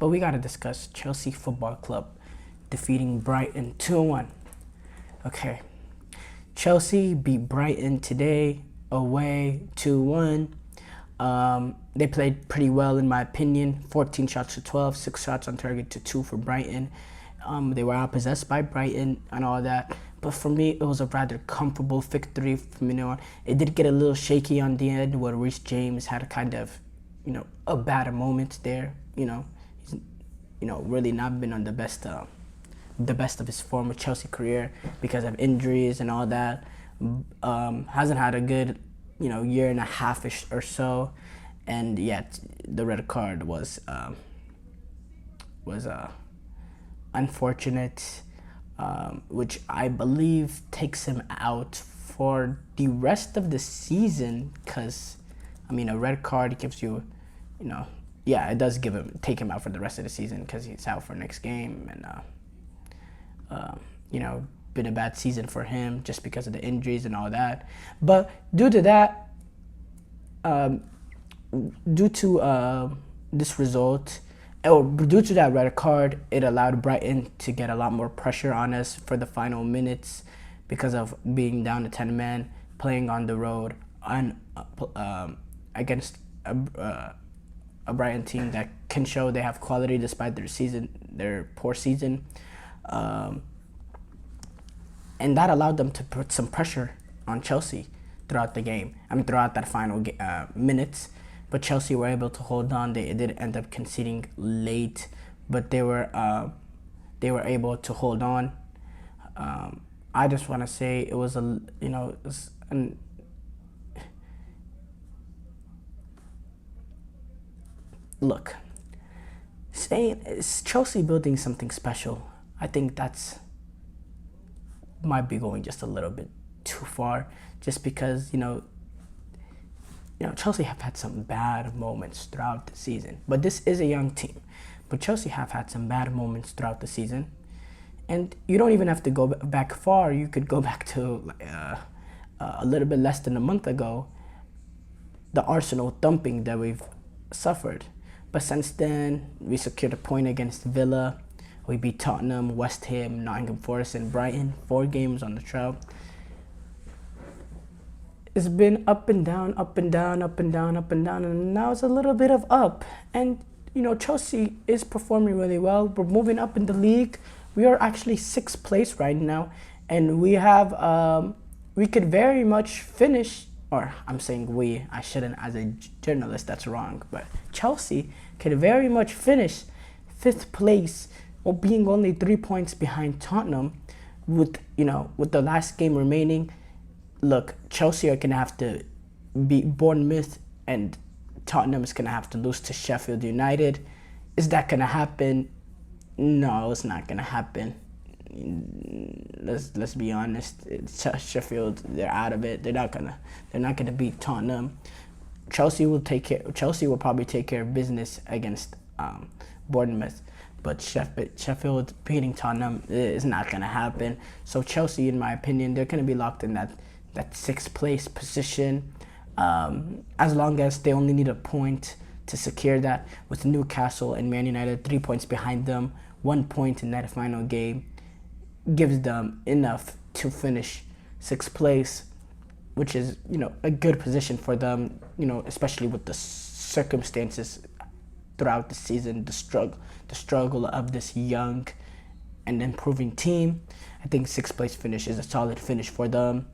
But we got to discuss Chelsea Football Club defeating Brighton 2-1. Okay. Chelsea beat Brighton today away 2-1. They played pretty well in my opinion. 14 shots to 12, 6 shots on target to 2 for Brighton. They were outpossessed by Brighton and all that. But for me, it was a rather comfortable victory from on. It did get a little shaky on the end where Reece James had a kind of, a bad moment there. He's, really not been on the best of his former Chelsea career because of injuries and all that. Hasn't had a good, year and a half-ish or so. And yet the red card was unfortunate, which I believe takes him out for the rest of the season. Because, a red card gives you, it does take him out for the rest of the season because he's out for next game. And, been a bad season for him just because of the injuries and all that. But due to that, this result, or due to that red card, it allowed Brighton to get a lot more pressure on us for the final minutes because of being down to 10 men, playing on the road against a Brighton team that can show they have quality despite their poor season. And that allowed them to put some pressure on Chelsea throughout the game. Throughout that final minutes. But Chelsea were able to hold on. They did end up conceding late, but they were able to hold on. I just want to say it was look. Is Chelsea building something special? I think that's might be going just a little bit too far, just because Chelsea have had some bad moments throughout the season. But this is a young team. But Chelsea have had some bad moments throughout the season. And you don't even have to go back far. You could go back to a little bit less than a month ago, the Arsenal thumping that we've suffered. But since then, we secured a point against Villa. We beat Tottenham, West Ham, Nottingham Forest, and Brighton. 4 games on the trot. It's been up and down, up and down, up and down, up and down, and now it's a little bit of up. And, Chelsea is performing really well. We're moving up in the league. We are actually 6th place right now, and we could very much finish, or I'm saying we, I shouldn't as a journalist, that's wrong, but Chelsea could very much finish 5th place, or being only 3 points behind Tottenham with the last game remaining. Look, Chelsea are going to have to beat Bournemouth, and Tottenham is going to have to lose to Sheffield United. Is that going to happen? No, it's not going to happen. Let's be honest. Sheffield, they're out of it. They're not gonna beat Tottenham. Chelsea will probably take care of business against Bournemouth. But Sheffield beating Tottenham is not going to happen. So Chelsea, in my opinion, they're going to be locked in that 6th place position. As long as they only need a point to secure that, with Newcastle and Man United 3 points behind them, 1 point in that final game gives them enough to finish 6th place, which is, a good position for them, especially with the circumstances throughout the season, the struggle of this young and improving team. I think 6th place finish is a solid finish for them.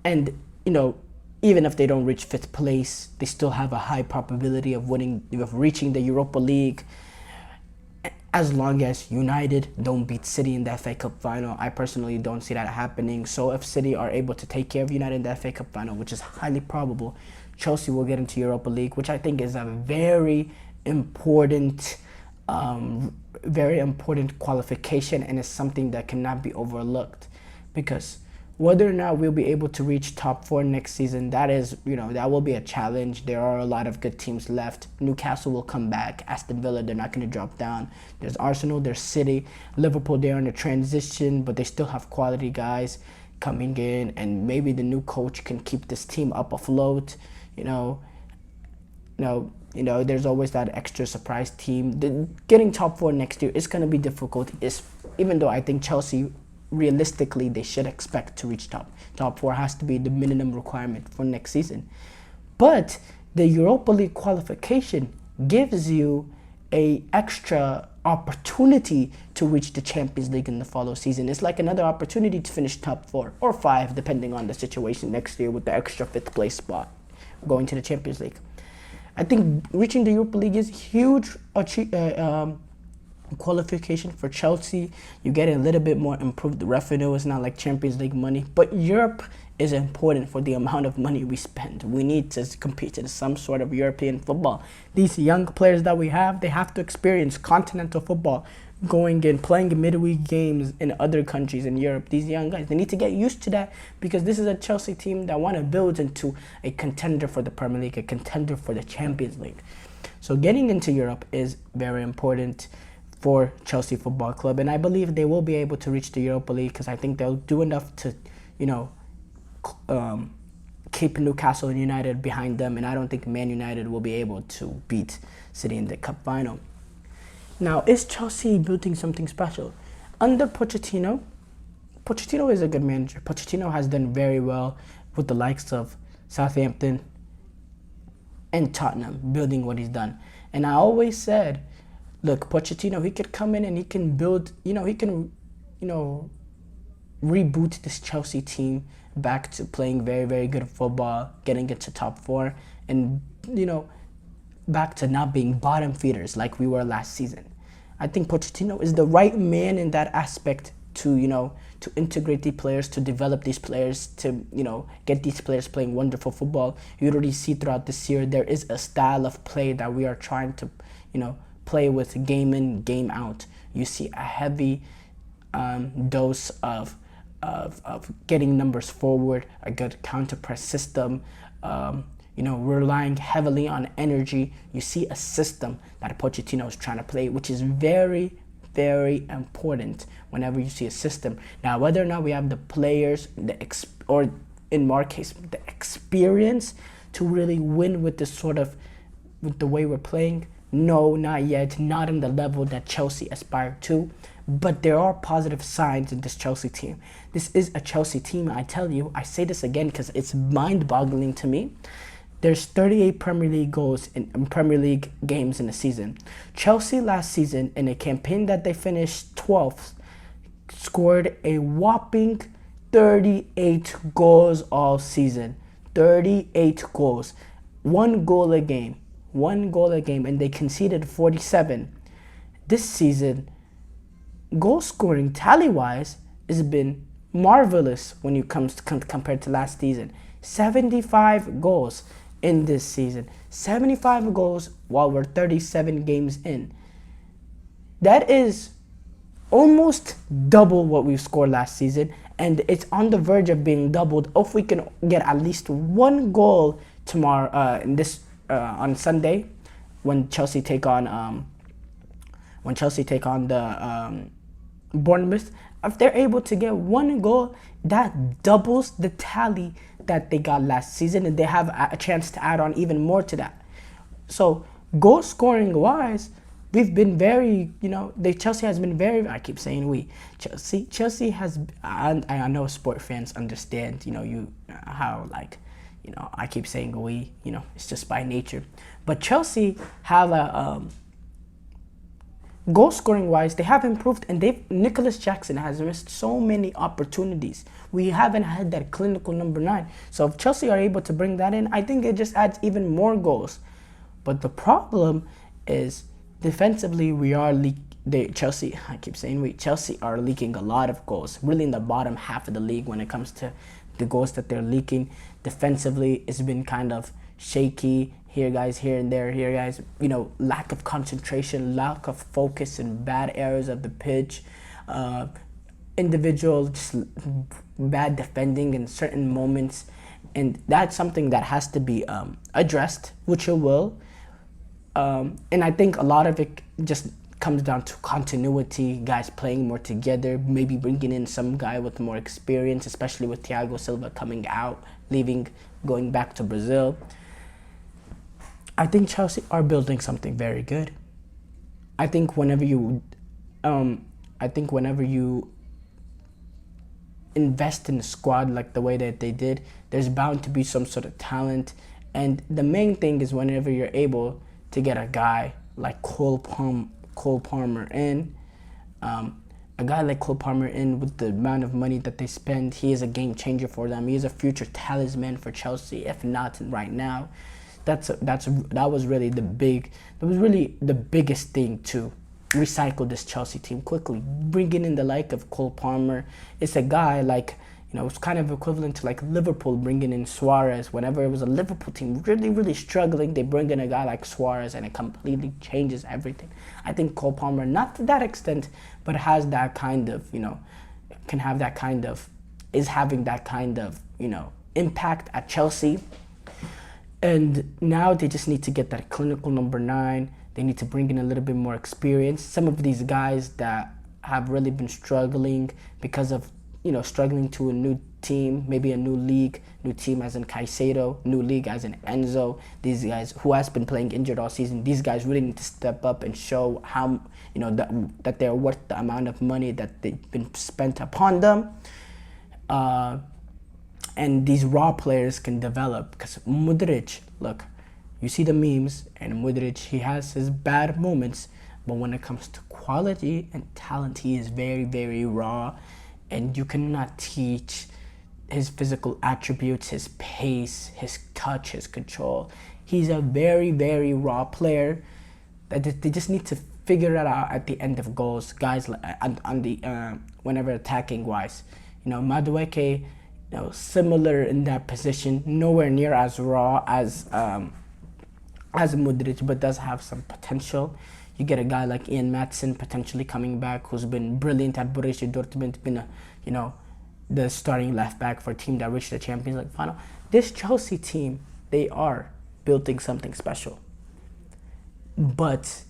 And even if they don't reach 5th place, they still have a high probability of reaching the Europa League, as long as United don't beat City in the FA Cup final. I personally don't see that happening. So if City are able to take care of United in the FA Cup final, which is highly probable, Chelsea will get into Europa League, which I think is a very important qualification, and is something that cannot be overlooked, because whether or not we'll be able to reach top 4 next season, that will be a challenge. There are a lot of good teams left. Newcastle will come back. Aston Villa, they're not going to drop down. There's Arsenal, there's City. Liverpool, they're in a transition, but they still have quality guys coming in, and maybe the new coach can keep this team up afloat. There's always that extra surprise team. Getting top 4 next year is going to be difficult. Even though I think Chelsea, realistically, they should expect to reach top 4 has to be the minimum requirement for next season. But the Europa League qualification gives you a extra opportunity to reach the Champions League in the following season. It's like another opportunity to finish top 4 or 5, depending on the situation next year, with the extra 5th place spot going to the Champions League. I think reaching the Europa League is huge qualification for Chelsea. You get a little bit more improved revenue. It's not like Champions League money, but Europe is important for the amount of money we spend. We need to compete in some sort of European football. These young players that we have, they have to experience continental football, going and playing midweek games in other countries in Europe. These young guys, they need to get used to that, because this is a Chelsea team that want to build into a contender for the Premier League, a contender for the Champions League. So getting into Europe is very important for Chelsea Football Club, and I believe they will be able to reach the Europa League, because I think they'll do enough to, keep Newcastle and United behind them, and I don't think Man United will be able to beat City in the Cup final. Now, is Chelsea building something special? Under Pochettino is a good manager. Pochettino has done very well with the likes of Southampton and Tottenham, building what he's done. And I always said, look, Pochettino, he could come in and he can build, reboot this Chelsea team back to playing very, very good football, getting it to top 4, and, back to not being bottom feeders like we were last season. I think Pochettino is the right man in that aspect to integrate the players, to develop these players, to, get these players playing wonderful football. You already see throughout this year, there is a style of play that we are trying to, play with game in, game out. You see a heavy dose of getting numbers forward, a good counter press system, relying heavily on energy. You see a system that Pochettino is trying to play, which is very, very important whenever you see a system. Now, whether or not we have the players, or in our case, the experience to really win with with the way we're playing, no, not yet, not in the level that Chelsea aspired to. But there are positive signs in this Chelsea team. This is a Chelsea team, I tell you. I say this again because it's mind-boggling to me. There's 38 Premier League goals in Premier League games in a season. Chelsea last season, in a campaign that they finished 12th, scored a whopping 38 goals all season. 38 goals. 1 goal a game. 1 goal a game, and they conceded 47. This season, goal scoring tally-wise has been marvelous when you comes to compared to last season. 75 goals in this season. 75 goals while we're 37 games in. That is almost double what we scored last season, and it's on the verge of being doubled if we can get at least 1 goal tomorrow on Sunday when Chelsea take on the Bournemouth. If they're able to get 1 goal, that doubles the tally that they got last season, and they have a chance to add on even more to that. So goal scoring wise, we've been very, Chelsea has been very, I keep saying we, Chelsea has, I know sport fans understand, I keep saying we, it's just by nature. But Chelsea have goal scoring wise, they have improved, and Nicholas Jackson has missed so many opportunities. We haven't had that clinical number 9. So if Chelsea are able to bring that in, I think it just adds even more goals. But the problem is defensively, Chelsea are leaking a lot of goals, really in the bottom half of the league when it comes to the goals that they're leaking. Defensively, it's been kind of shaky. Here and there, lack of concentration, lack of focus in bad areas of the pitch, individual just bad defending in certain moments, and that's something that has to be addressed, which it will. And I think a lot of it just comes down to continuity, guys playing more together, maybe bringing in some guy with more experience, especially with Thiago Silva coming out, going back to Brazil. I think Chelsea are building something very good. I think whenever you, I think whenever you invest in a squad like the way that they did, there's bound to be some sort of talent. And the main thing is whenever you're able to get a guy like Cole Palmer in, a guy like Cole Palmer in with the amount of money that they spend, he is a game changer for them. He is a future talisman for Chelsea, if not right now. That was really the biggest thing to recycle this Chelsea team quickly. Bringing in the like of Cole Palmer, it's a guy like, it's kind of equivalent to like Liverpool bringing in Suarez. Whenever it was a Liverpool team really, really struggling, they bring in a guy like Suarez and it completely changes everything. I think Cole Palmer, not to that extent, but has that kind of, can have that kind of, is having that kind of, impact at Chelsea. And now they just need to get that clinical number 9. They need to bring in a little bit more experience. Some of these guys that have really been struggling because of, struggling to a new team, maybe a new league, new team as in Caicedo, new league as in Enzo. These guys who has been playing injured all season, these guys really need to step up and show how, that they're worth the amount of money that they've been spent upon them. And these raw players can develop, because Modric, look, you see the memes, and Modric, he has his bad moments, but when it comes to quality and talent, he is very, very raw, and you cannot teach his physical attributes, his pace, his touch, his control. He's a very, very raw player that they just need to figure it out at the end of goals, guys, on the whenever attacking wise. Madueke, similar in that position, nowhere near as raw as Modric, but does have some potential. You get a guy like Ian Maatsen potentially coming back, who's been brilliant at Borussia Dortmund, been the starting left back for a team that reached the Champions League final. This Chelsea team, they are building something special. But,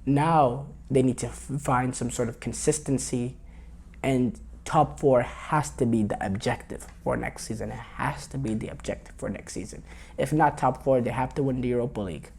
now they need to find some sort of consistency, and top 4 has to be the objective for next season. It has to be the objective for next season. If not top 4, they have to win the Europa League.